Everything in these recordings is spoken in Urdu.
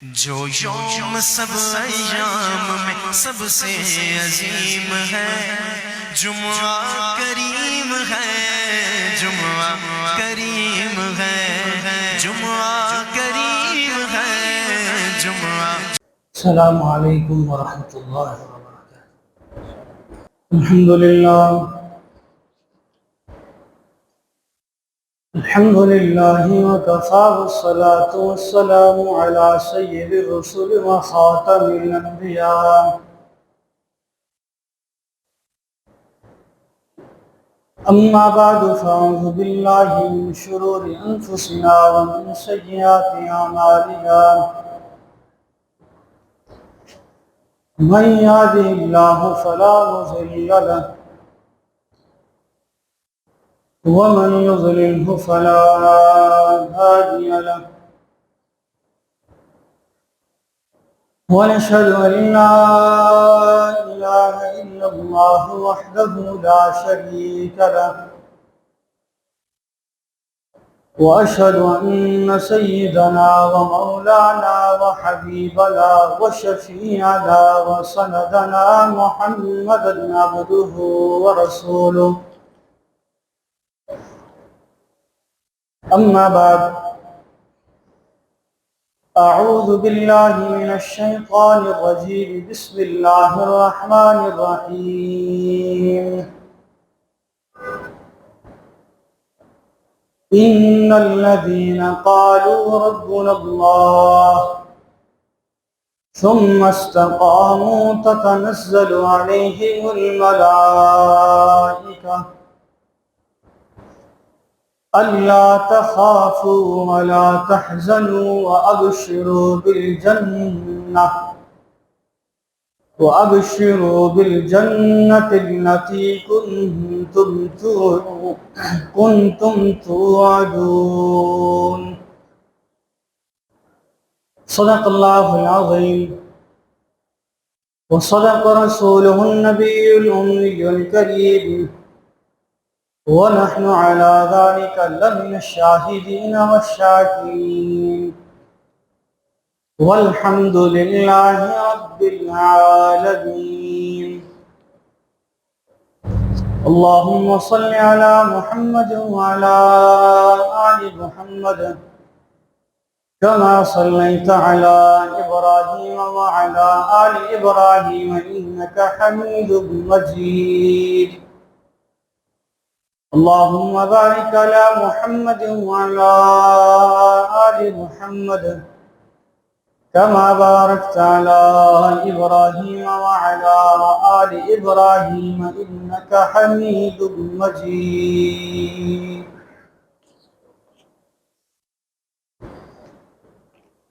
جو یوم سب ایام میں سب سے عظیم ہے، جمعہ کریم ہے، جمعہ کریم ہے، جمعہ کریم ہے، جمعہ۔ السلام علیکم ورحمۃ اللہ وبرکاتہ۔ الحمدللہ وکفی والصلاة والسلام علی سید الرسل وخاتم الانبیاء، اما بعد فاعوذ باللہ من شرور انفسنا ومن سیئات اعمالنا، من یهده اللہ فلا مضل له ومن يضلله فلا هادي له، ونشهد أن لا إله إلا الله وحده لا شريك له، وأشهد أن سيدنا ومولانا وحبيبنا وشفيعنا وسندنا محمدا عبده ورسوله، أما بعد، أعوذ بالله من الشيطان الرجيم، بسم الله الرحمن الرحيم، إن الذين قالوا ربنا الله ثم استقاموا تتنزل عليهم الملائكة ألا تخافوا ولا تحزنوا وأبشروا بالجنة التي كنتم توعدون۔ صدق الله العظيم وصدق رسوله النبي الأمي الكريم، ونحن على ذلك لمن الشاهدين والشاكرين، والحمد لله رب العالمين۔ اللهم صل على محمد وعلى آل محمد كما صليت على إبراهيم وعلى آل إبراهيم إنك حميد مجيد، اللهم بارك على محمد وعلى آل محمد كما باركت على إبراهيم وعلى آل إبراهيم إنك حميد مجيد۔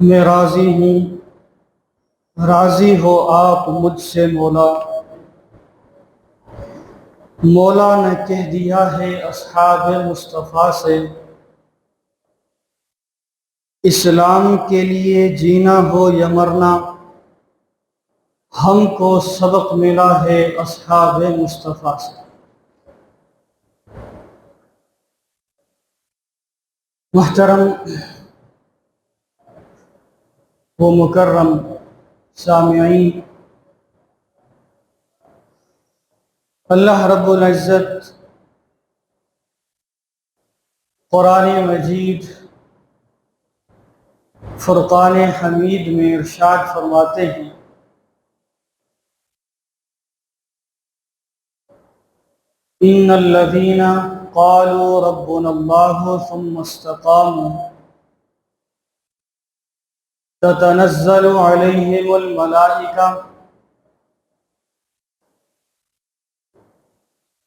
میں راضی ہوں، راضی ہو آپ مجھ سے مولا، مولا نے کہہ دیا ہے اصحاب مصطفیٰ سے، اسلام کے لیے جینا ہو یا مرنا، ہم کو سبق ملا ہے اصحاب مصطفیٰ سے۔ محترم و مکرم سامعین، اللہ رب العزت قرآن مجید فرقان حمید میں ارشاد فرماتے ہیں، ان الذین قالوا ربنا اللہ ثم استقاموا تتنزل علیہم الملائکہ،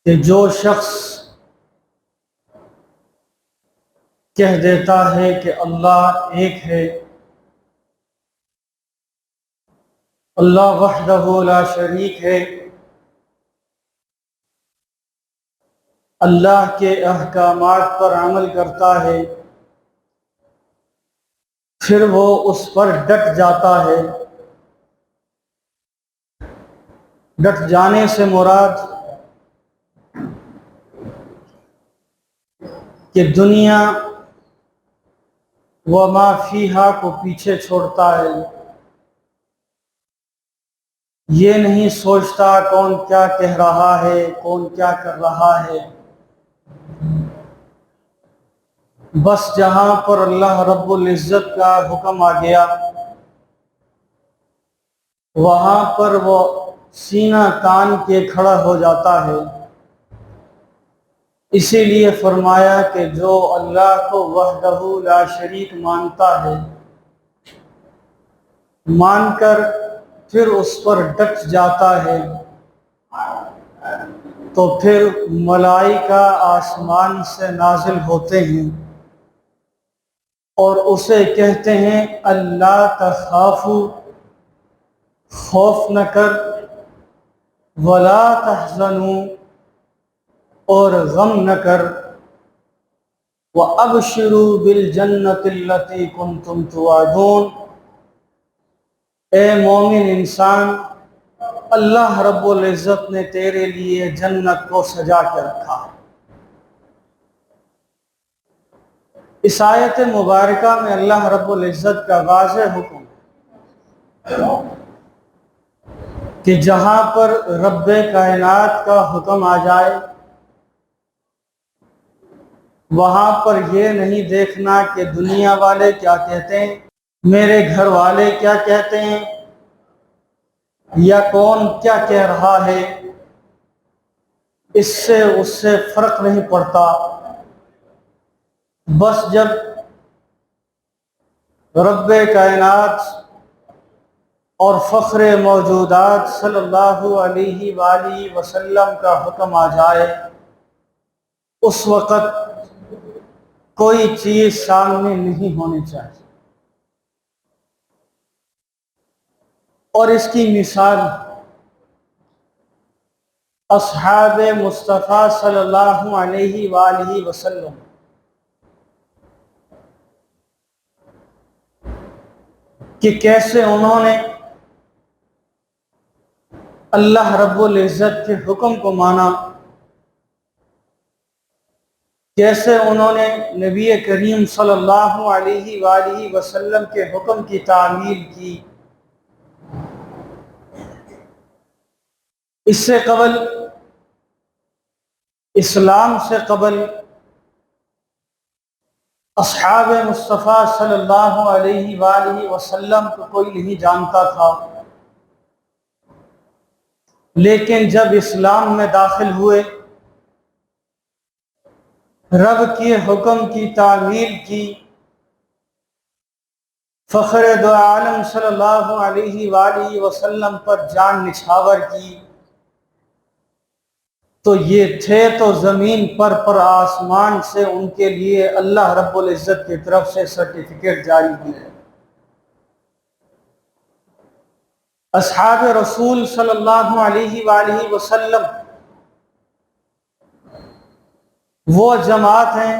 کہ جو شخص کہہ دیتا ہے کہ اللہ ایک ہے، اللہ وحدہ لا شریک ہے، اللہ کے احکامات پر عمل کرتا ہے، پھر وہ اس پر ڈٹ جاتا ہے۔ ڈٹ جانے سے مراد کہ دنیا وما فیہا کو پیچھے چھوڑتا ہے، یہ نہیں سوچتا کون کیا کہہ رہا ہے، کون کیا کر رہا ہے، بس جہاں پر اللہ رب العزت کا حکم آ گیا وہاں پر وہ سینہ تان کے کھڑا ہو جاتا ہے۔ اسی لیے فرمایا کہ جو اللہ کو وحدہ لا شریک مانتا ہے، مان کر پھر اس پر ڈٹ جاتا ہے، تو پھر ملائکہ آسمان سے نازل ہوتے ہیں اور اسے کہتے ہیں اللہ تخافو، خوف نہ کر، ولا تحزنوا، اور غم نہ کر، وَأَبْشِرُوا بِالْجَنَّةِ الَّتِي كُنْتُمْ تُوعَدُونَ، اے مومن انسان، اللہ رب العزت نے تیرے لیے جنت کو سجا کے رکھا ہے۔ اس آیت مبارکہ میں اللہ رب العزت کا واضح حکم کہ جہاں پر رب کائنات کا حکم آ جائے وہاں پر یہ نہیں دیکھنا کہ دنیا والے کیا کہتے ہیں، میرے گھر والے کیا کہتے ہیں، یا کون کیا کہہ رہا ہے، اس سے فرق نہیں پڑتا۔ بس جب رب کائنات اور فخر موجودات صلی اللہ علیہ وآلہ وسلم کا حکم آ جائے اس وقت کوئی چیز سامنے نہیں ہونی چاہیے۔ اور اس کی مثال اصحاب مصطفیٰ صلی اللہ علیہ وآلہ وسلم کہ کیسے انہوں نے اللہ رب العزت کے حکم کو مانا، کیسے انہوں نے نبی کریم صلی اللہ علیہ وآلہ وسلم کے حکم کی تعمیل کی۔ اس سے قبل، اسلام سے قبل، اصحاب مصطفیٰ صلی اللہ علیہ وآلہ وسلم کو کوئی نہیں جانتا تھا، لیکن جب اسلام میں داخل ہوئے، رب کے حکم کی تعمیل کی، فخر دو عالم صلی اللہ علیہ وآلہ وسلم پر جان نچھاور کی، تو یہ تھے تو زمین پر آسمان سے ان کے لیے اللہ رب العزت کی طرف سے سرٹیفکیٹ جاری ہوئے۔ اصحاب رسول صلی اللہ علیہ وآلہ وسلم وہ جماعت ہیں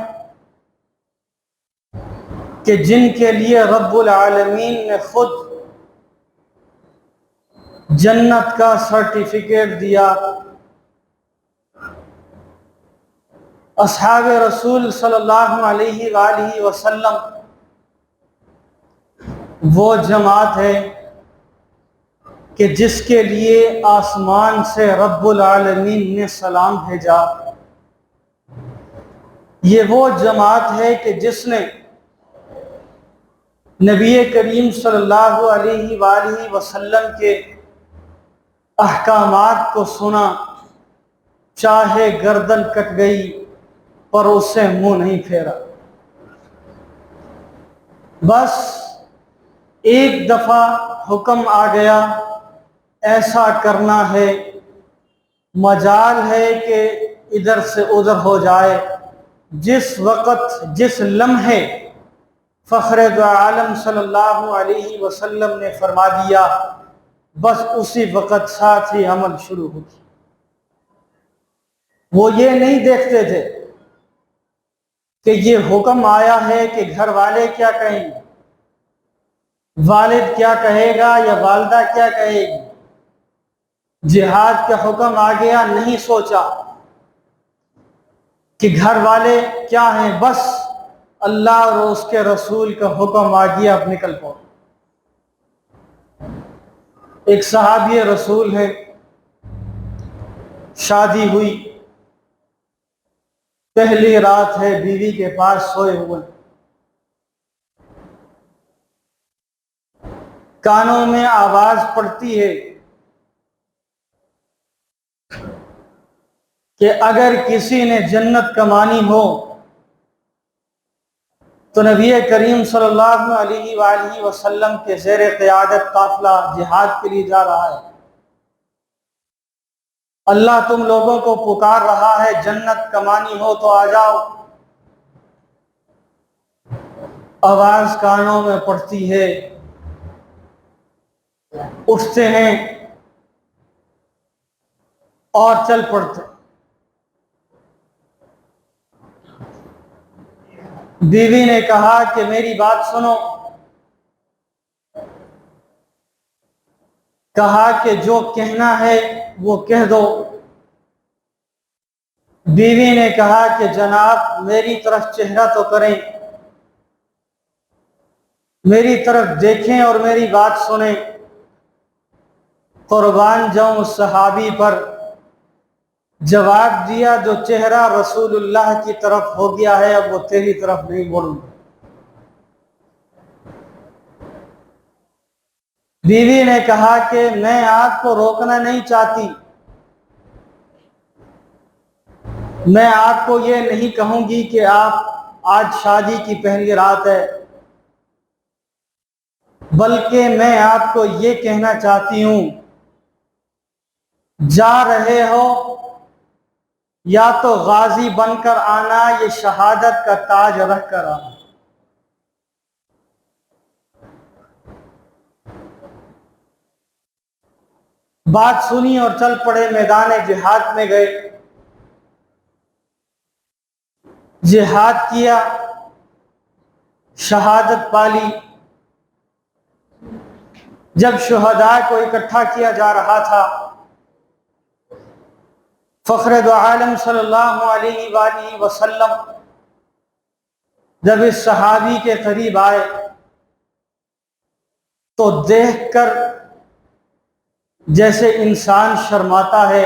کہ جن کے لیے رب العالمین نے خود جنت کا سرٹیفکیٹ دیا۔ اصحاب رسول صلی اللہ علیہ وآلہ وسلم وہ جماعت ہے کہ جس کے لیے آسمان سے رب العالمین نے سلام بھیجا۔ یہ وہ جماعت ہے کہ جس نے نبی کریم صلی اللہ علیہ وآلہ وسلم کے احکامات کو سنا، چاہے گردن کٹ گئی پر اس سے منہ نہیں پھیرا۔ بس ایک دفعہ حکم آ گیا ایسا کرنا ہے، مجال ہے کہ ادھر سے ادھر ہو جائے، جس وقت جس لمحے فخر دو عالم صلی اللہ علیہ وسلم نے فرما دیا، بس اسی وقت ساتھ ہی عمل شروع ہو گیا۔ وہ یہ نہیں دیکھتے تھے کہ یہ حکم آیا ہے کہ گھر والے کیا کہیں گے، والد کیا کہے گا یا والدہ کیا کہے گی۔ جہاد کا حکم آ گیا، نہیں سوچا کہ گھر والے کیا ہیں، بس اللہ اور اس کے رسول کا حکم آ گیا، اب نکل پڑو۔ ایک صحابی رسول ہے، شادی ہوئی، پہلی رات ہے، بیوی کے پاس سوئے ہوئے، کانوں میں آواز پڑتی ہے کہ اگر کسی نے جنت کمانی ہو تو نبی کریم صلی اللہ علیہ وآلہ وسلم کے زیر قیادت قافلہ جہاد کے لیے جا رہا ہے، اللہ تم لوگوں کو پکار رہا ہے، جنت کمانی ہو تو آ جاؤ۔ آواز کانوں میں پڑتی ہے، اٹھتے ہیں اور چل پڑتے۔ بیوی نے کہا کہ میری بات سنو، کہا کہ جو کہنا ہے وہ کہہ دو۔ بیوی نے کہا کہ جناب میری طرف چہرہ تو کریں، میری طرف دیکھیں اور میری بات سنیں۔ قربان جاؤں اس صحابی پر، جواب دیا جو چہرہ رسول اللہ کی طرف ہو گیا ہے اب وہ تیری طرف نہیں بولوں۔ بیوی نے کہا کہ میں آپ کو روکنا نہیں چاہتی، میں آپ کو یہ نہیں کہوں گی کہ آپ آج شادی کی پہلی رات ہے، بلکہ میں آپ کو یہ کہنا چاہتی ہوں جا رہے ہو یا تو غازی بن کر آنا، یہ شہادت کا تاج رکھ کر آنا۔ بات سنی اور چل پڑے، میدان جہاد میں گئے، جہاد کیا، شہادت پالی۔ جب شہداء کو اکٹھا کیا جا رہا تھا، فخر دو عالم صلی اللہ علیہ وآلہ وسلم جب اس صحابی کے قریب آئے تو دیکھ کر جیسے انسان شرماتا ہے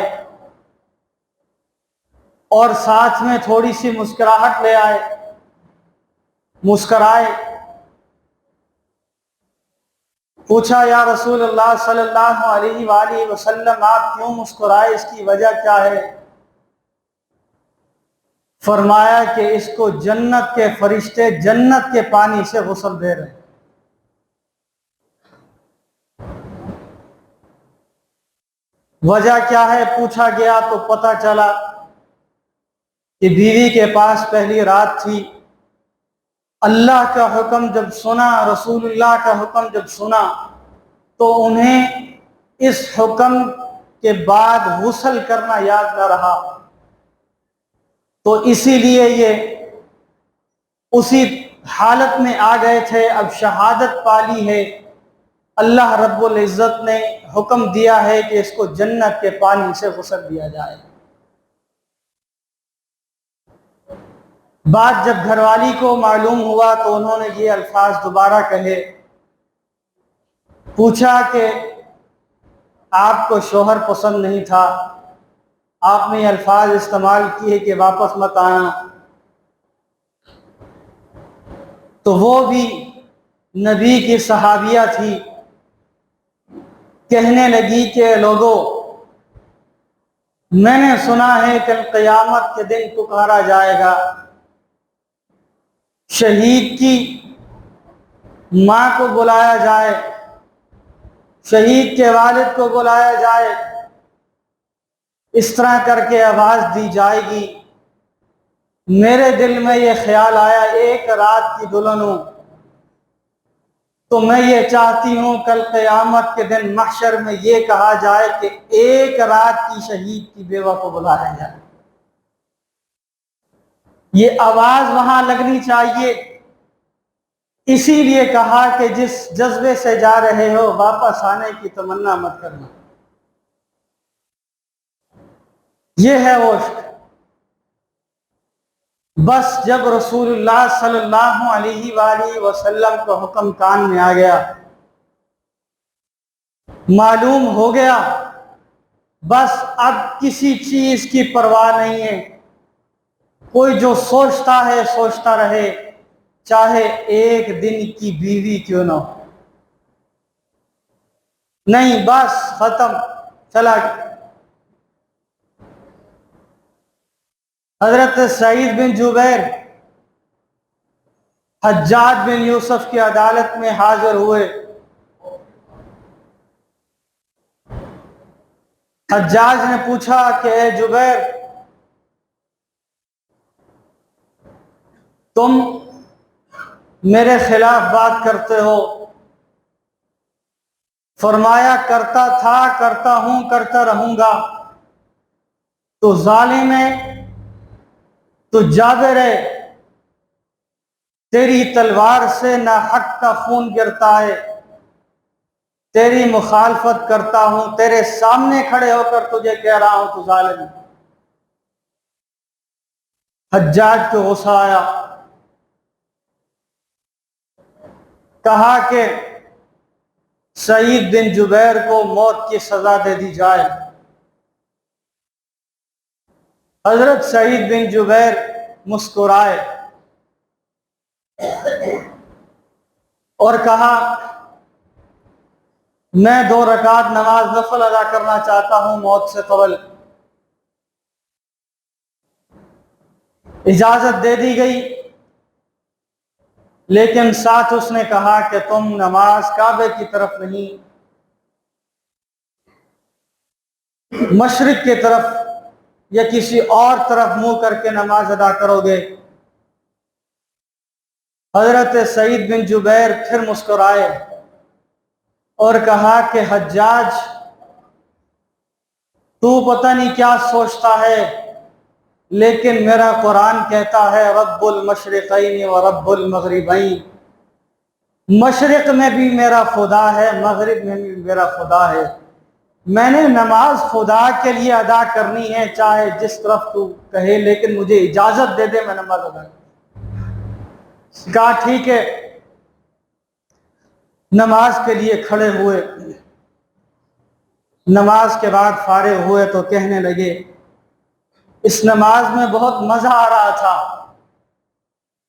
اور ساتھ میں تھوڑی سی مسکراہٹ لے آئے، مسکرائے، پوچھا یا رسول اللہ صلی اللہ علیہ وآلہ وسلم آپ کیوں مسکرائے، اس کی وجہ کیا ہے؟ فرمایا کہ اس کو جنت کے فرشتے جنت کے پانی سے غسل دے رہے ہیں۔ وجہ کیا ہے پوچھا گیا تو پتہ چلا کہ بیوی کے پاس پہلی رات تھی، اللہ کا حکم جب سنا، رسول اللہ کا حکم جب سنا تو انہیں اس حکم کے بعد غسل کرنا یاد نہ رہا، تو اسی لیے یہ اسی حالت میں آ گئے تھے۔ اب شہادت پالی ہے، اللہ رب العزت نے حکم دیا ہے کہ اس کو جنت کے پانی سے غسل دیا جائے۔ بات جب گھر والی کو معلوم ہوا تو انہوں نے یہ الفاظ دوبارہ کہے، پوچھا کہ آپ کو شوہر پسند نہیں تھا، آپ نے یہ الفاظ استعمال کیے کہ واپس مت آنا، تو وہ بھی نبی کی صحابیہ تھی، کہنے لگی کہ لوگوں میں نے سنا ہے کہ قیامت کے دن پکارا جائے گا، شہید کی ماں کو بلایا جائے، شہید کے والد کو بلایا جائے، اس طرح کر کے آواز دی جائے گی۔ میرے دل میں یہ خیال آیا ایک رات کی دلہن ہوں تو میں یہ چاہتی ہوں کل قیامت کے دن محشر میں یہ کہا جائے کہ ایک رات کی شہید کی بیوہ کو بلایا جائے۔ یہ آواز وہاں لگنی چاہیے، اسی لیے کہا کہ جس جذبے سے جا رہے ہو واپس آنے کی تمنا مت کرنا۔ یہ ہے وہ عشق۔ بس جب رسول اللہ صلی اللہ علیہ وآلہ وسلم کا حکم کان میں آ گیا، معلوم ہو گیا، بس اب کسی چیز کی پرواہ نہیں ہے، کوئی جو سوچتا ہے سوچتا رہے، چاہے ایک دن کی بیوی کیوں نہ ہو، نہیں بس ختم، چلا گیا۔ حضرت سعید بن جبیر حجاج بن یوسف کی عدالت میں حاضر ہوئے۔ حجاج نے پوچھا کہ اے جبیر، تم میرے خلاف بات کرتے ہو؟ فرمایا کرتا تھا، کرتا ہوں، کرتا رہوں گا۔ تو ظالم ہے، تو جابر ہے، تیری تلوار سے ناحق کا خون گرتا ہے، تیری مخالفت کرتا ہوں، تیرے سامنے کھڑے ہو کر تجھے کہہ رہا ہوں تو ظالم ہے۔ حجاج کو غصہ آیا، کہا کہ سعید بن جبیر کو موت کی سزا دے دی جائے۔ حضرت سعید بن جبیر مسکرائے اور کہا میں 2 رکعت نماز نفل ادا کرنا چاہتا ہوں موت سے قبل۔ اجازت دے دی گئی، لیکن ساتھ اس نے کہا کہ تم نماز کعبے کی طرف نہیں، مشرق کی طرف یا کسی اور طرف منہ کر کے نماز ادا کرو گے۔ حضرت سعید بن جبیر پھر مسکرائے اور کہا کہ حجاج، تو پتہ نہیں کیا سوچتا ہے، لیکن میرا قرآن کہتا ہے رب المشرقین و رب المغربین، مشرق میں بھی میرا خدا ہے، مغرب میں بھی میرا خدا ہے، میں نے نماز خدا کے لیے ادا کرنی ہے، چاہے جس طرف تو کہے، لیکن مجھے اجازت دے دے میں نماز ادا کروں۔ کہا ٹھیک ہے۔ نماز کے لیے کھڑے ہوئے، نماز کے بعد فارغ ہوئے تو کہنے لگے اس نماز میں بہت مزہ آ رہا تھا،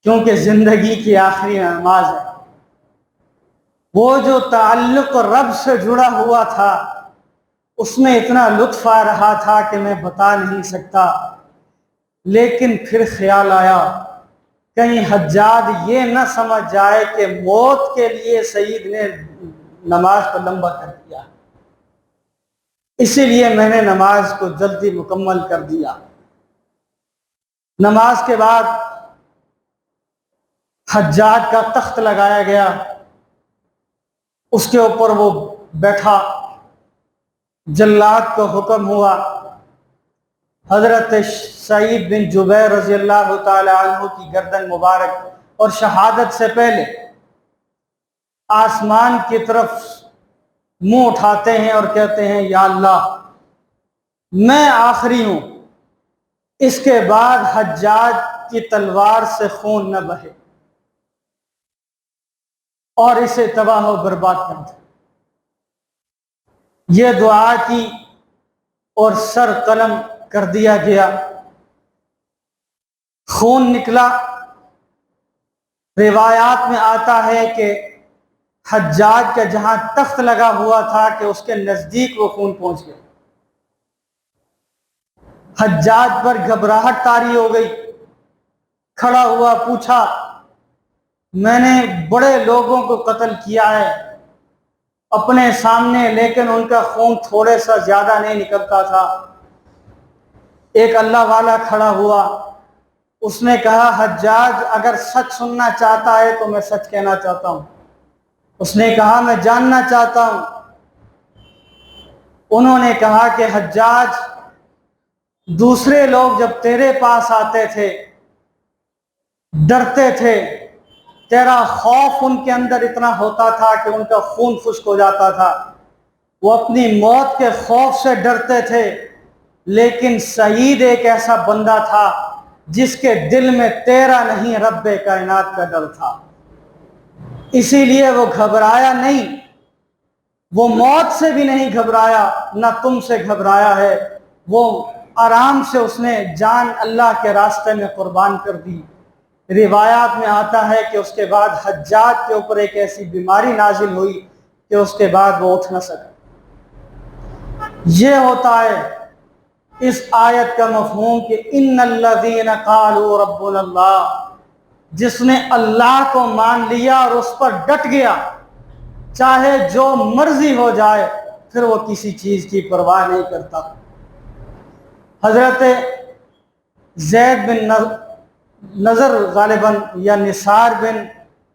کیونکہ زندگی کی آخری نماز ہے، وہ جو تعلق رب سے جڑا ہوا تھا اس میں اتنا لطف آ رہا تھا کہ میں بتا نہیں سکتا۔ لیکن پھر خیال آیا کہیں حجاج یہ نہ سمجھ جائے کہ موت کے لیے سعید نے نماز کو لمبا کر دیا، اسی لیے میں نے نماز کو جلدی مکمل کر دیا۔ نماز کے بعد حجاج کا تخت لگایا گیا، اس کے اوپر وہ بیٹھا، جلاد کو حکم ہوا حضرت سعید بن جبیر رضی اللہ تعالی عنہ کی گردن مبارک اور شہادت سے پہلے آسمان کی طرف منہ اٹھاتے ہیں اور کہتے ہیں یا اللہ میں آخری ہوں، اس کے بعد حجاج کی تلوار سے خون نہ بہے اور اسے تباہ و برباد کر دے۔ یہ دعا کی اور سر قلم کر دیا گیا، خون نکلا۔ روایات میں آتا ہے کہ حجاج کا جہاں تخت لگا ہوا تھا کہ اس کے نزدیک وہ خون پہنچ گیا۔ حجاج پر گھبراہٹ طاری ہو گئی، کھڑا ہوا، پوچھا میں نے بڑے لوگوں کو قتل کیا ہے اپنے سامنے، لیکن ان کا خون تھوڑے سا زیادہ نہیں نکلتا تھا۔ ایک اللہ والا کھڑا ہوا، اس نے کہا حجاج اگر سچ سننا چاہتا ہے تو میں سچ کہنا چاہتا ہوں۔ اس نے کہا میں جاننا چاہتا ہوں۔ انہوں نے کہا کہ حجاج دوسرے لوگ جب تیرے پاس آتے تھے ڈرتے تھے، تیرا خوف ان کے اندر اتنا ہوتا تھا کہ ان کا خون خشک ہو جاتا تھا، وہ اپنی موت کے خوف سے ڈرتے تھے، لیکن سعید ایک ایسا بندہ تھا جس کے دل میں تیرا نہیں رب کائنات کا ڈر تھا، اسی لیے وہ گھبرایا نہیں، وہ موت سے بھی نہیں گھبرایا، نہ تم سے گھبرایا ہے، وہ آرام سے اس نے جان اللہ کے راستے میں قربان کر دی۔ روایات میں آتا ہے کہ اس کے بعد حجاج کے اوپر ایک ایسی بیماری نازل ہوئی کہ اس کے بعد وہ اٹھ نہ سکا۔ یہ ہوتا ہے اس آیت کا مفہوم کہ ان الذین قالوا ربنا اللہ، جس نے اللہ کو مان لیا اور اس پر ڈٹ گیا، چاہے جو مرضی ہو جائے پھر وہ کسی چیز کی پرواہ نہیں کرتا۔ حضرت زید بن نظر غالباً یا نثار بن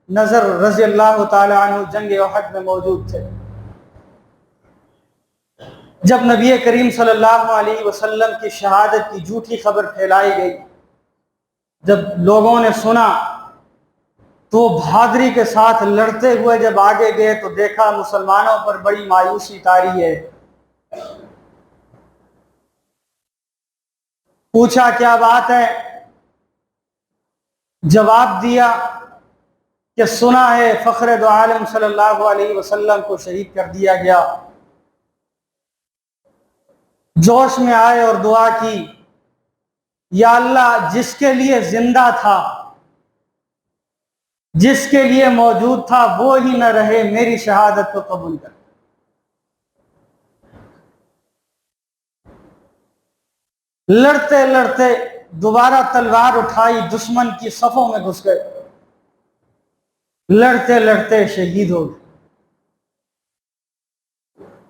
نظر رضی اللہ تعالی عنہ جنگ احد میں موجود تھے۔ جب نبی کریم صلی اللہ علیہ وسلم کی شہادت کی جھوٹی خبر پھیلائی گئی، جب لوگوں نے سنا تو بہادری کے ساتھ لڑتے ہوئے جب آگے گئے تو دیکھا مسلمانوں پر بڑی مایوسی طاری ہے۔ پوچھا کیا بات ہے؟ جواب دیا کہ سنا ہے فخر دو عالم صلی اللہ علیہ وسلم کو شہید کر دیا گیا۔ جوش میں آئے اور دعا کی، یا اللہ جس کے لیے زندہ تھا، جس کے لیے موجود تھا وہ ہی نہ رہے، میری شہادت کو قبول کر۔ لڑتے لڑتے دوبارہ تلوار اٹھائی، دشمن کی صفوں میں گھس گئے، لڑتے لڑتے شہید ہو گئے۔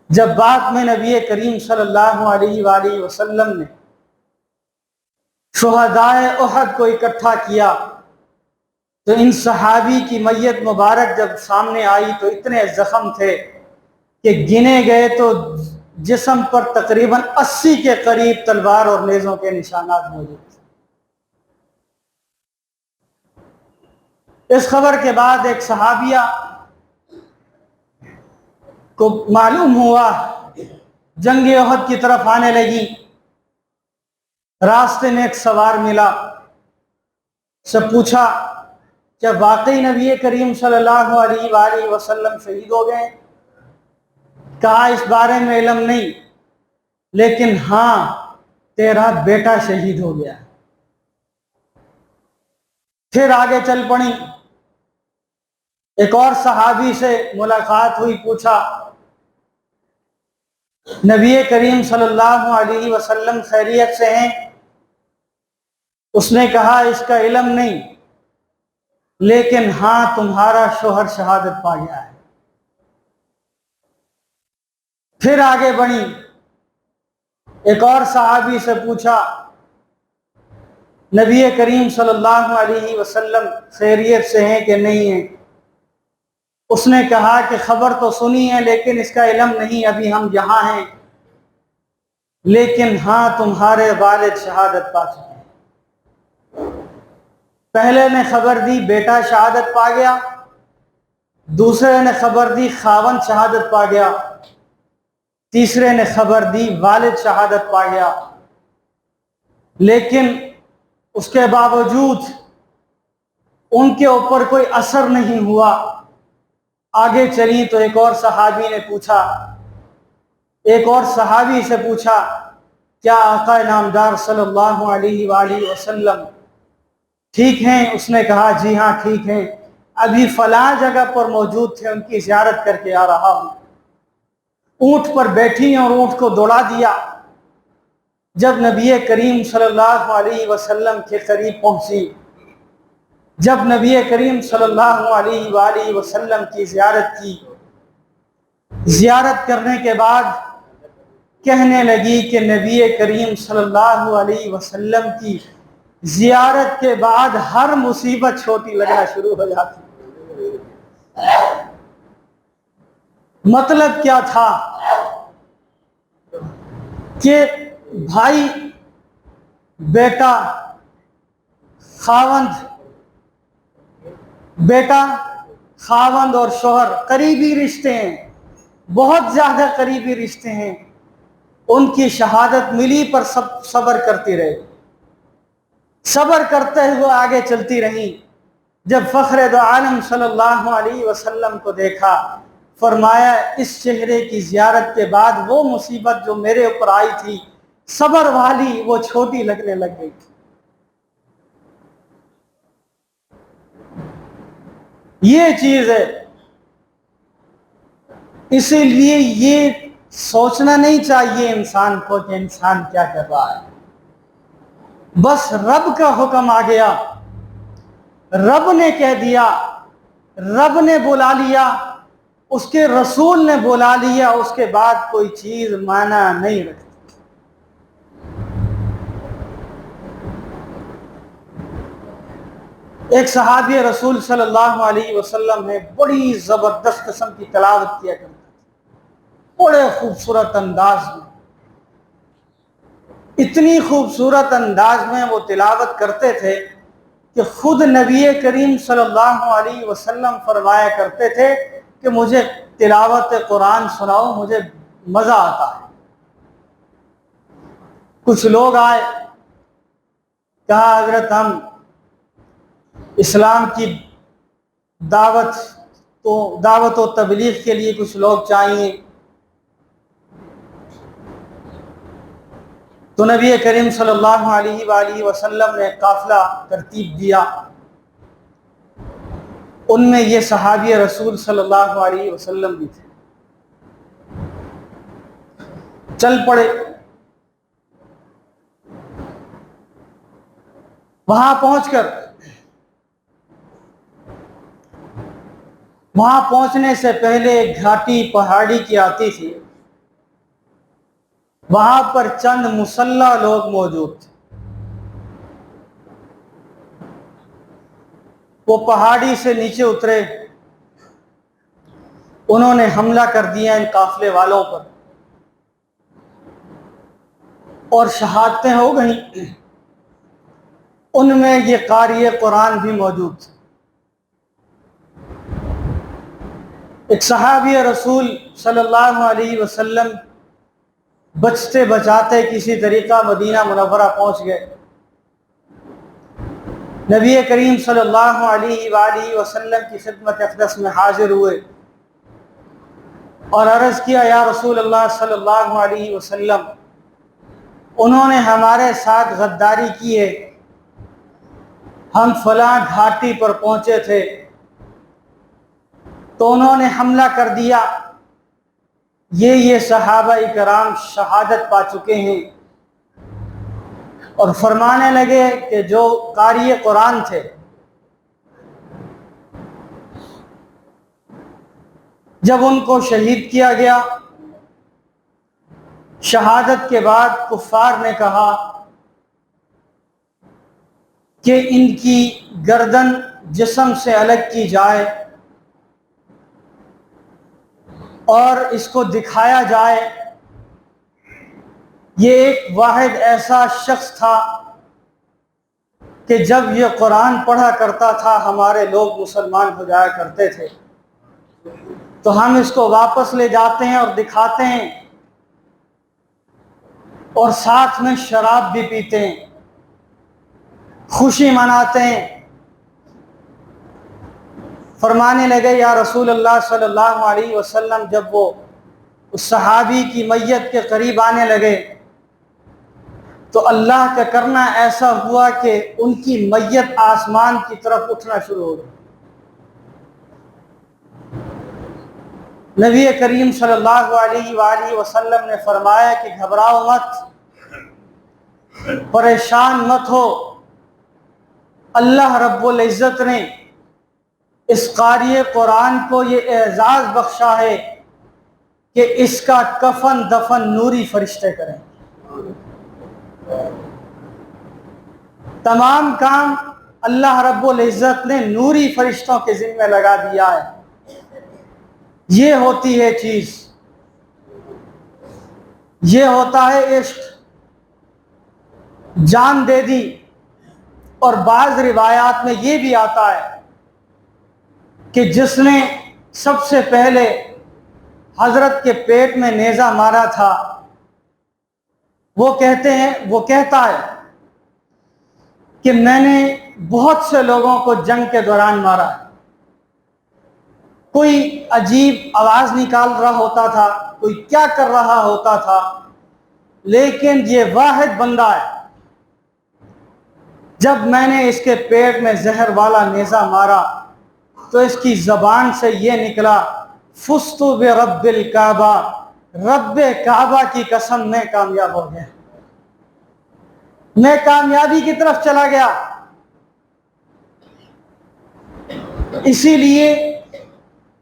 جب بعد میں نبی کریم صلی اللہ علیہ وآلہ وسلم نے شہدائے احد کو اکٹھا کیا تو ان صحابی کی میت مبارک جب سامنے آئی تو اتنے زخم تھے کہ گنے گئے تو جسم پر تقریباً 80 کے قریب تلوار اور نیزوں کے نشانات موجود تھے۔ اس خبر کے بعد ایک صحابیہ کو معلوم ہوا، جنگ احد کی طرف آنے لگی، راستے میں ایک سوار ملا، سے پوچھا کیا واقعی نبی کریم صلی اللہ علیہ وآلہ وسلم شہید ہو گئے؟ کہا اس بارے میں علم نہیں، لیکن ہاں تیرا بیٹا شہید ہو گیا۔ پھر آگے چل پڑی، ایک اور صحابی سے ملاقات ہوئی، پوچھا نبی کریم صلی اللہ علیہ وسلم خیریت سے ہیں؟ اس نے کہا اس کا علم نہیں، لیکن ہاں تمہارا شوہر شہادت پا گیا ہے۔ پھر آگے بڑھی، ایک اور صحابی سے پوچھا نبی کریم صلی اللہ علیہ وسلم خیریت سے ہیں کہ نہیں ہیں؟ اس نے کہا کہ خبر تو سنی ہے لیکن اس کا علم نہیں، ابھی ہم یہاں ہیں، لیکن ہاں تمہارے والد شہادت پا چکے ہیں۔ پہلے نے خبر دی بیٹا شہادت پا گیا، دوسرے نے خبر دی خاوند شہادت پا گیا، تیسرے نے خبر دی والد شہادت پا گیا، لیکن اس کے باوجود ان کے اوپر کوئی اثر نہیں ہوا۔ آگے چلی تو ایک اور صحابی نے پوچھا، ایک اور صحابی سے پوچھا کیا آقا نامدار صلی اللہ علیہ وآلہ وسلم ٹھیک ہیں؟ اس نے کہا جی ہاں ٹھیک ہیں، ابھی فلاں جگہ پر موجود تھے، ان کی زیارت کر کے آ رہا ہوں۔ اونٹ پر بیٹھی اور اونٹ کو دوڑا دیا۔ جب نبی کریم صلی اللہ علیہ وسلم کے قریب پہنچی، جب نبی کریم صلی اللہ علیہ وآلہ وسلم کی زیارت کی، زیارت کرنے کے بعد کہنے لگی کہ نبی کریم صلی اللہ علیہ وسلم کی زیارت کے بعد ہر مصیبت چھوٹی لگنا شروع ہو جاتی۔ مطلب کیا تھا کہ بھائی بیٹا خاوند، بیٹا خاوند اور شوہر قریبی رشتے ہیں، بہت زیادہ قریبی رشتے ہیں، ان کی شہادت ملی پر سب صبر کرتی رہے۔ صبر کرتے ہوئے آگے چلتی رہیں۔ جب فخر دو عالم صلی اللہ علیہ وسلم کو دیکھا، فرمایا اس چہرے کی زیارت کے بعد وہ مصیبت جو میرے اوپر آئی تھی صبر والی، وہ چھوٹی لگنے لگ گئی تھی۔ یہ چیز ہے، اسی لیے یہ سوچنا نہیں چاہیے انسان کو کہ انسان کیا کر رہا ہے۔ بس رب کا حکم آ گیا، رب نے کہہ دیا، رب نے بلا لیا، اس کے رسول نے بلا لیا، اس کے بعد کوئی چیز معنی نہیں رکھتی۔ ایک صحابی رسول صلی اللہ علیہ وسلم نے بڑی زبردست قسم کی تلاوت کیا کرتے تھے، بڑے خوبصورت انداز میں، اتنی خوبصورت انداز میں وہ تلاوت کرتے تھے کہ خود نبی کریم صلی اللہ علیہ وسلم فرمایا کرتے تھے کہ مجھے تلاوت قرآن سناؤ، مجھے مزہ آتا ہے۔ کچھ لوگ آئے، کہا حضرت ہم اسلام کی دعوت و تبلیغ کے لیے کچھ لوگ چاہیے۔ تو نبی کریم صلی اللہ علیہ وآلہ وسلم نے قافلہ ترتیب دیا، ان میں یہ صحابی رسول صلی اللہ علیہ وسلم بھی تھے۔ چل پڑے، وہاں پہنچنے سے پہلے ایک گھاٹی پہاڑی کی آتی تھی، وہاں پر چند مسلح لوگ موجود تھے۔ وہ پہاڑی سے نیچے اترے، انہوں نے حملہ کر دیا ان قافلے والوں پر، اور شہادتیں ہو گئیں۔ ان میں یہ قاری قرآن بھی موجود تھے۔ ایک صحابی رسول صلی اللہ علیہ وسلم بچتے بچاتے کسی طریقہ مدینہ منورہ پہنچ گئے، نبی کریم صلی اللہ علیہ وآلہ وسلم کی خدمت اقدس میں حاضر ہوئے اور عرض کیا، یا رسول اللہ صلی اللہ علیہ وسلم، انہوں نے ہمارے ساتھ غداری کی ہے، ہم فلاں گھاٹی پر پہنچے تھے تو انہوں نے حملہ کر دیا، یہ صحابہ کرام شہادت پا چکے ہیں۔ اور فرمانے لگے کہ جو قاری قرآن تھے، جب ان کو شہید کیا گیا، شہادت کے بعد کفار نے کہا کہ ان کی گردن جسم سے الگ کی جائے اور اس کو دکھایا جائے۔ یہ ایک واحد ایسا شخص تھا کہ جب یہ قرآن پڑھا کرتا تھا ہمارے لوگ مسلمان ہو جایا کرتے تھے، تو ہم اس کو واپس لے جاتے ہیں اور دکھاتے ہیں، اور ساتھ میں شراب بھی پیتے ہیں، خوشی مناتے ہیں۔ فرمانے لگے، یا رسول اللہ صلی اللہ علیہ وسلم، جب وہ اس صحابی کی میت کے قریب آنے لگے تو اللہ کا کرنا ایسا ہوا کہ ان کی میت آسمان کی طرف اٹھنا شروع ہو گئی۔ نبی کریم صلی اللہ علیہ وآلہ وسلم نے فرمایا کہ گھبراؤ مت، پریشان مت ہو، اللہ رب العزت نے اس قاری قرآن کو یہ اعزاز بخشا ہے کہ اس کا کفن دفن نوری فرشتے کریں۔ تمام کام اللہ رب العزت نے نوری فرشتوں کے ذمہ لگا دیا ہے۔ یہ ہوتی ہے چیز، یہ ہوتا ہے عشق، جان دے دی۔ اور بعض روایات میں یہ بھی آتا ہے کہ جس نے سب سے پہلے حضرت کے پیٹ میں نیزہ مارا تھا، وہ کہتا ہے کہ میں نے بہت سے لوگوں کو جنگ کے دوران مارا ہے۔ کوئی عجیب آواز نکال رہا ہوتا تھا، کوئی کیا کر رہا ہوتا تھا، لیکن یہ واحد بندہ ہے، جب میں نے اس کے پیٹ میں زہر والا نیزہ مارا تو اس کی زبان سے یہ نکلا، فزت برب الکعبہ، رب کعبہ کی قسم میں کامیاب ہو گیا، میں کامیابی کی طرف چلا گیا۔ اسی لیے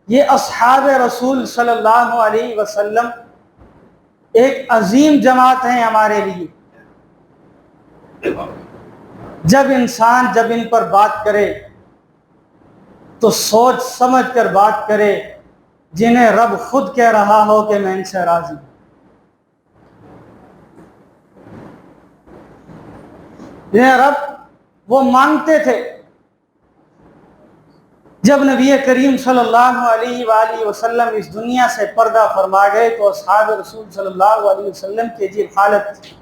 یہ اصحاب رسول صلی اللہ علیہ وسلم ایک عظیم جماعت ہیں ہمارے لیے۔ جب ان پر بات کرے تو سوچ سمجھ کر بات کرے، جنہیں رب خود کہہ رہا ہو کہ میں ان سے راضی ہوں۔ جنہیں رب وہ مانتے تھے۔ جب نبی کریم صلی اللہ علیہ وآلہ وسلم اس دنیا سے پردہ فرما گئے تو اصحاب رسول صلی اللہ علیہ وسلم کی عجیب حالت تھی۔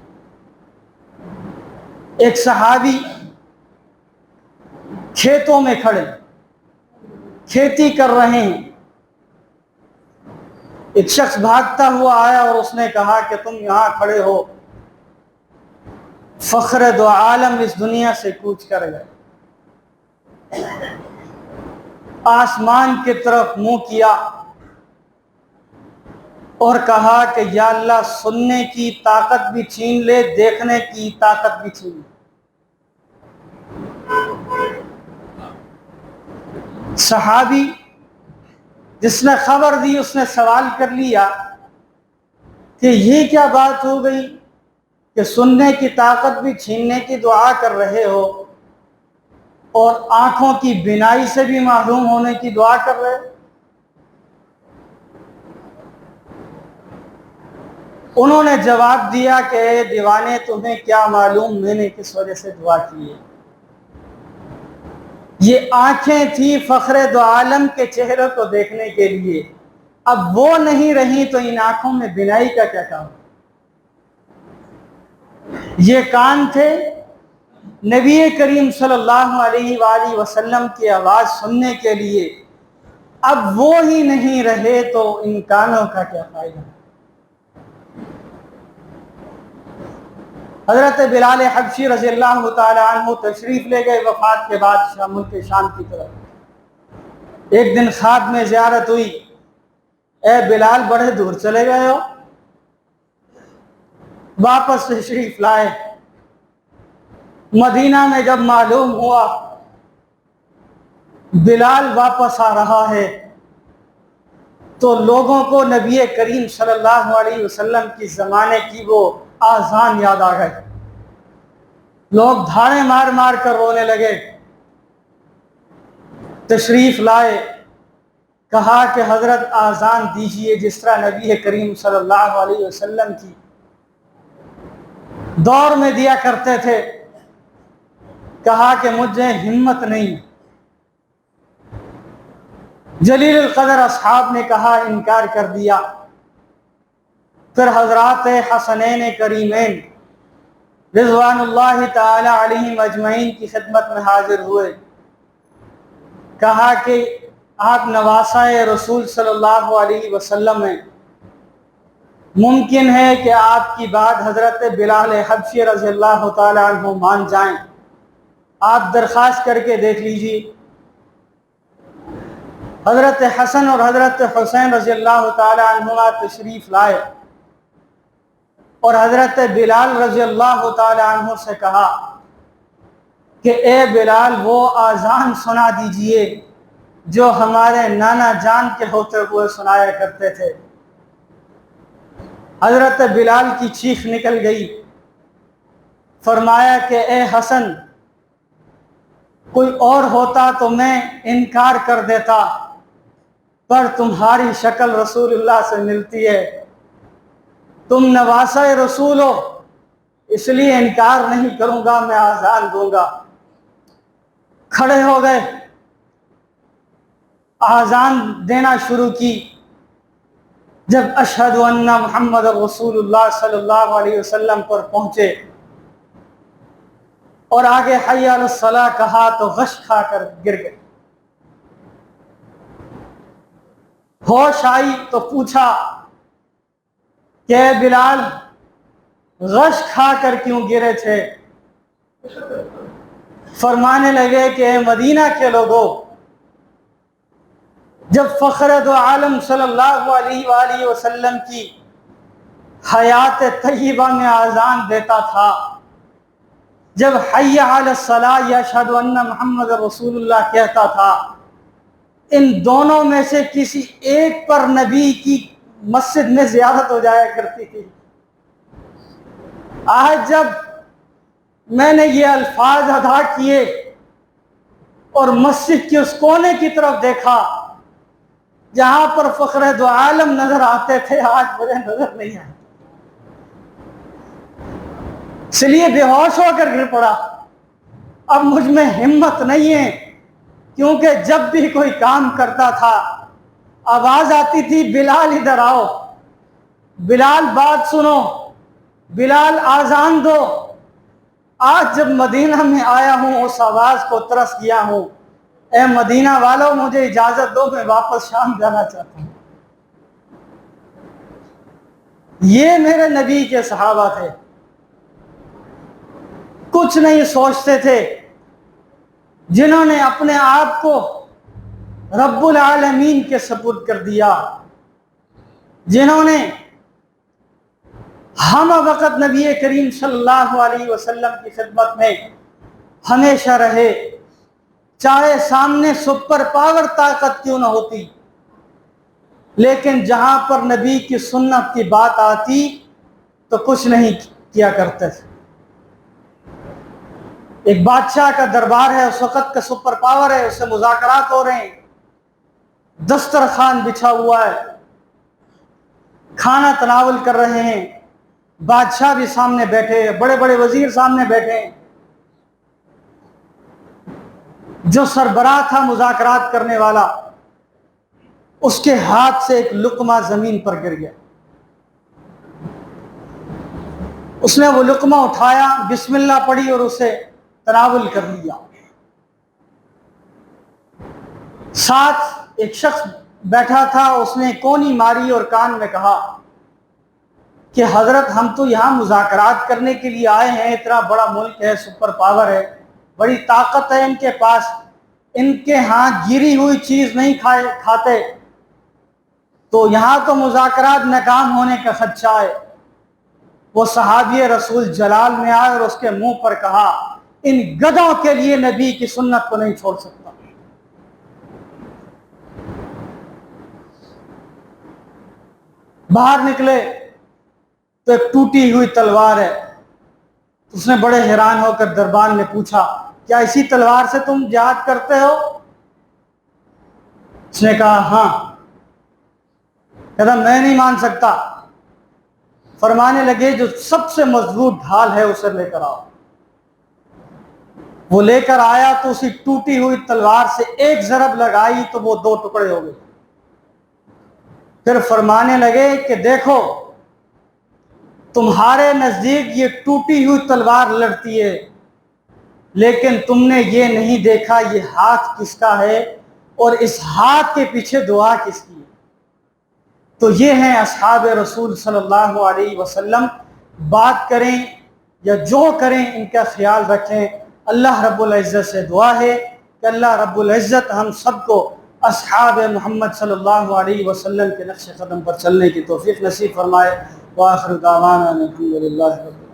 ایک صحابی کھیتوں میں کھڑے کھیتی کر رہے ہیں، ایک شخص بھاگتا ہوا آیا اور اس نے کہا کہ تم یہاں کھڑے ہو، فخر دو عالم اس دنیا سے کوچ کر گئے۔ آسمان کی طرف منہ کیا اور کہا کہ یا اللہ سننے کی طاقت بھی چھین لے، دیکھنے کی طاقت بھی چھین لے۔ صحابی جس نے خبر دی اس نے سوال کر لیا کہ یہ کیا بات ہو گئی کہ سننے کی طاقت بھی چھیننے کی دعا کر رہے ہو اور آنکھوں کی بینائی سے بھی محروم ہونے کی دعا کر رہے ہو؟ انہوں نے جواب دیا کہ اے دیوانے تمہیں کیا معلوم میں نے کس وجہ سے دعا کی ہے؟ یہ آنکھیں تھی فخر دو عالم کے چہرے کو دیکھنے کے لیے، اب وہ نہیں رہی تو ان آنکھوں میں بینائی کا کیا کام؟ یہ کان تھے نبی کریم صلی اللہ علیہ وآلہ وسلم کی آواز سننے کے لیے، اب وہ ہی نہیں رہے تو ان کانوں کا کیا فائدہ؟ حضرت بلال حبشی رضی اللہ تعالی عنہ تشریف لے گئے وفات کے بعد ملک شام کی طرف۔ ایک دن خواب میں زیارت ہوئی، اے بلال بڑے دور چلے گئے ہو، واپس تشریف لائے۔ مدینہ میں جب معلوم ہوا بلال واپس آ رہا ہے تو لوگوں کو نبی کریم صلی اللہ علیہ وسلم کی زمانے کی وہ آذان یاد آ گئے، لوگ دھاڑے مار مار کر رونے لگے۔ تشریف لائے، کہا کہ حضرت آذان دیجئے جس طرح نبی کریم صلی اللہ علیہ وسلم کی دور میں دیا کرتے تھے۔ کہا کہ مجھے ہمت نہیں۔ جلیل القدر اصحاب نے کہا انکار کر دیا۔ پھر حضرات حسنین کریمین رضوان اللہ تعالی علیہم اجمعین کی خدمت میں حاضر ہوئے، کہا کہ آپ نواسہ رسول صلی اللہ علیہ وسلم ہیں، ممکن ہے کہ آپ کی بات حضرت بلال حبشی رضی اللہ تعالی عنہ مان جائیں، آپ درخواست کر کے دیکھ لیجیے۔ حضرت حسن اور حضرت حسین رضی اللہ تعالی عنہما تشریف لائے اور حضرت بلال رضی اللہ تعالی عنہ سے کہا کہ اے بلال وہ آذان سنا دیجئے جو ہمارے نانا جان کے ہوتے ہوئے سنایا کرتے تھے۔ حضرت بلال کی چیخ نکل گئی، فرمایا کہ اے حسن کوئی اور ہوتا تو میں انکار کر دیتا، پر تمہاری شکل رسول اللہ سے ملتی ہے، تم نواسہ رسول ہو، اس لیے انکار نہیں کروں گا، میں آذان دوں گا۔ کھڑے ہو گئے، آذان دینا شروع کی۔ جب اشہد ان محمد رسول اللہ صلی اللہ علیہ وسلم پر پہنچے اور آگے حی علی الصلاۃ کہا تو غش کھا کر گر گئے۔ ہوش آئی تو پوچھا کہ اے بلال غش کھا کر کیوں گرے تھے؟ فرمانے لگے کہ اے مدینہ کے لوگوں، جب فخر دو عالم صلی اللہ علیہ وآلہ وسلم کی حیات طیبہ میں اذان دیتا تھا، جب حی علی الصلاۃ یا اشہد ان محمد رسول اللہ کہتا تھا، ان دونوں میں سے کسی ایک پر نبی کی مسجد میں زیارت ہو جایا کرتی تھی۔ آج جب میں نے یہ الفاظ ادا کیے اور مسجد کے اس کونے کی طرف دیکھا جہاں پر فخر دو عالم نظر آتے تھے، آج مجھے نظر نہیں آئے، اس لیے بے ہوش ہو کر گر پڑا۔ اب مجھ میں ہمت نہیں ہے، کیونکہ جب بھی کوئی کام کرتا تھا آواز آتی تھی بلال ادھر آؤ، بلال بات سنو، بلال آذان دو۔ آج جب مدینہ میں آیا ہوں اس آواز کو ترس گیا ہوں، اے مدینہ والوں مجھے اجازت دو، میں واپس شام جانا چاہتا ہوں۔ یہ میرے نبی کے صحابہ تھے، کچھ نہیں سوچتے تھے، جنہوں نے اپنے آپ کو رب العالمین کے سپرد کر دیا، جنہوں نے ہم وقت نبی کریم صلی اللہ علیہ وسلم کی خدمت میں ہمیشہ رہے، چاہے سامنے سپر پاور طاقت کیوں نہ ہوتی، لیکن جہاں پر نبی کی سنت کی بات آتی تو کچھ نہیں کیا کرتے تھے۔ ایک بادشاہ کا دربار ہے، اس وقت کا سپر پاور ہے، اس سے مذاکرات ہو رہے ہیں، دسترخوان بچھا ہوا ہے، کھانا تناول کر رہے ہیں، بادشاہ بھی سامنے بیٹھے ہیں، بڑے بڑے وزیر سامنے بیٹھے ہیں۔ جو سربراہ تھا مذاکرات کرنے والا، اس کے ہاتھ سے ایک لقمہ زمین پر گر گیا، اس نے وہ لقمہ اٹھایا، بسم اللہ پڑھی اور اسے تناول کر لیا۔ ساتھ ایک شخص بیٹھا تھا، اس نے کونی ماری اور کان میں کہا کہ حضرت ہم تو یہاں مذاکرات کرنے کے لیے آئے ہیں، اتنا بڑا ملک ہے، سپر پاور ہے، بڑی طاقت ہے ان کے پاس، ان کے ہاں گری ہوئی چیز نہیں کھاتے، تو یہاں تو مذاکرات ناکام ہونے کا خدشہ ہے۔ وہ صحابی رسول جلال میں آئے اور اس کے منہ پر کہا، ان گدھوں کے لیے نبی کی سنت کو نہیں چھوڑ سکتا۔ باہر نکلے تو ایک ٹوٹی ہوئی تلوار ہے، اس نے بڑے حیران ہو کر دربان نے پوچھا، کیا اسی تلوار سے تم جہاد کرتے ہو؟ اس نے کہا ہاں۔ کہتا میں نہیں مان سکتا۔ فرمانے لگے جو سب سے مضبوط ڈھال ہے اسے لے کر آؤ۔ وہ لے کر آیا تو اسی ٹوٹی ہوئی تلوار سے ایک ضرب لگائی تو وہ دو ٹکڑے ہو گئے۔ پھر فرمانے لگے کہ دیکھو تمہارے نزدیک یہ ٹوٹی ہوئی تلوار لڑتی ہے، لیکن تم نے یہ نہیں دیکھا یہ ہاتھ کس کا ہے اور اس ہاتھ کے پیچھے دعا کس کی ہے۔ تو یہ ہیں اصحاب رسول صلی اللہ علیہ وسلم، بات کریں یا جو کریں ان کا خیال رکھیں۔ اللہ رب العزت سے دعا ہے کہ اللہ رب العزت ہم سب کو اصحاب محمد صلی اللہ علیہ وسلم کے نقش قدم پر چلنے کی توفیق نصیب فرمائے۔ وآخر دعوانا الحمدللہ رب العالمین۔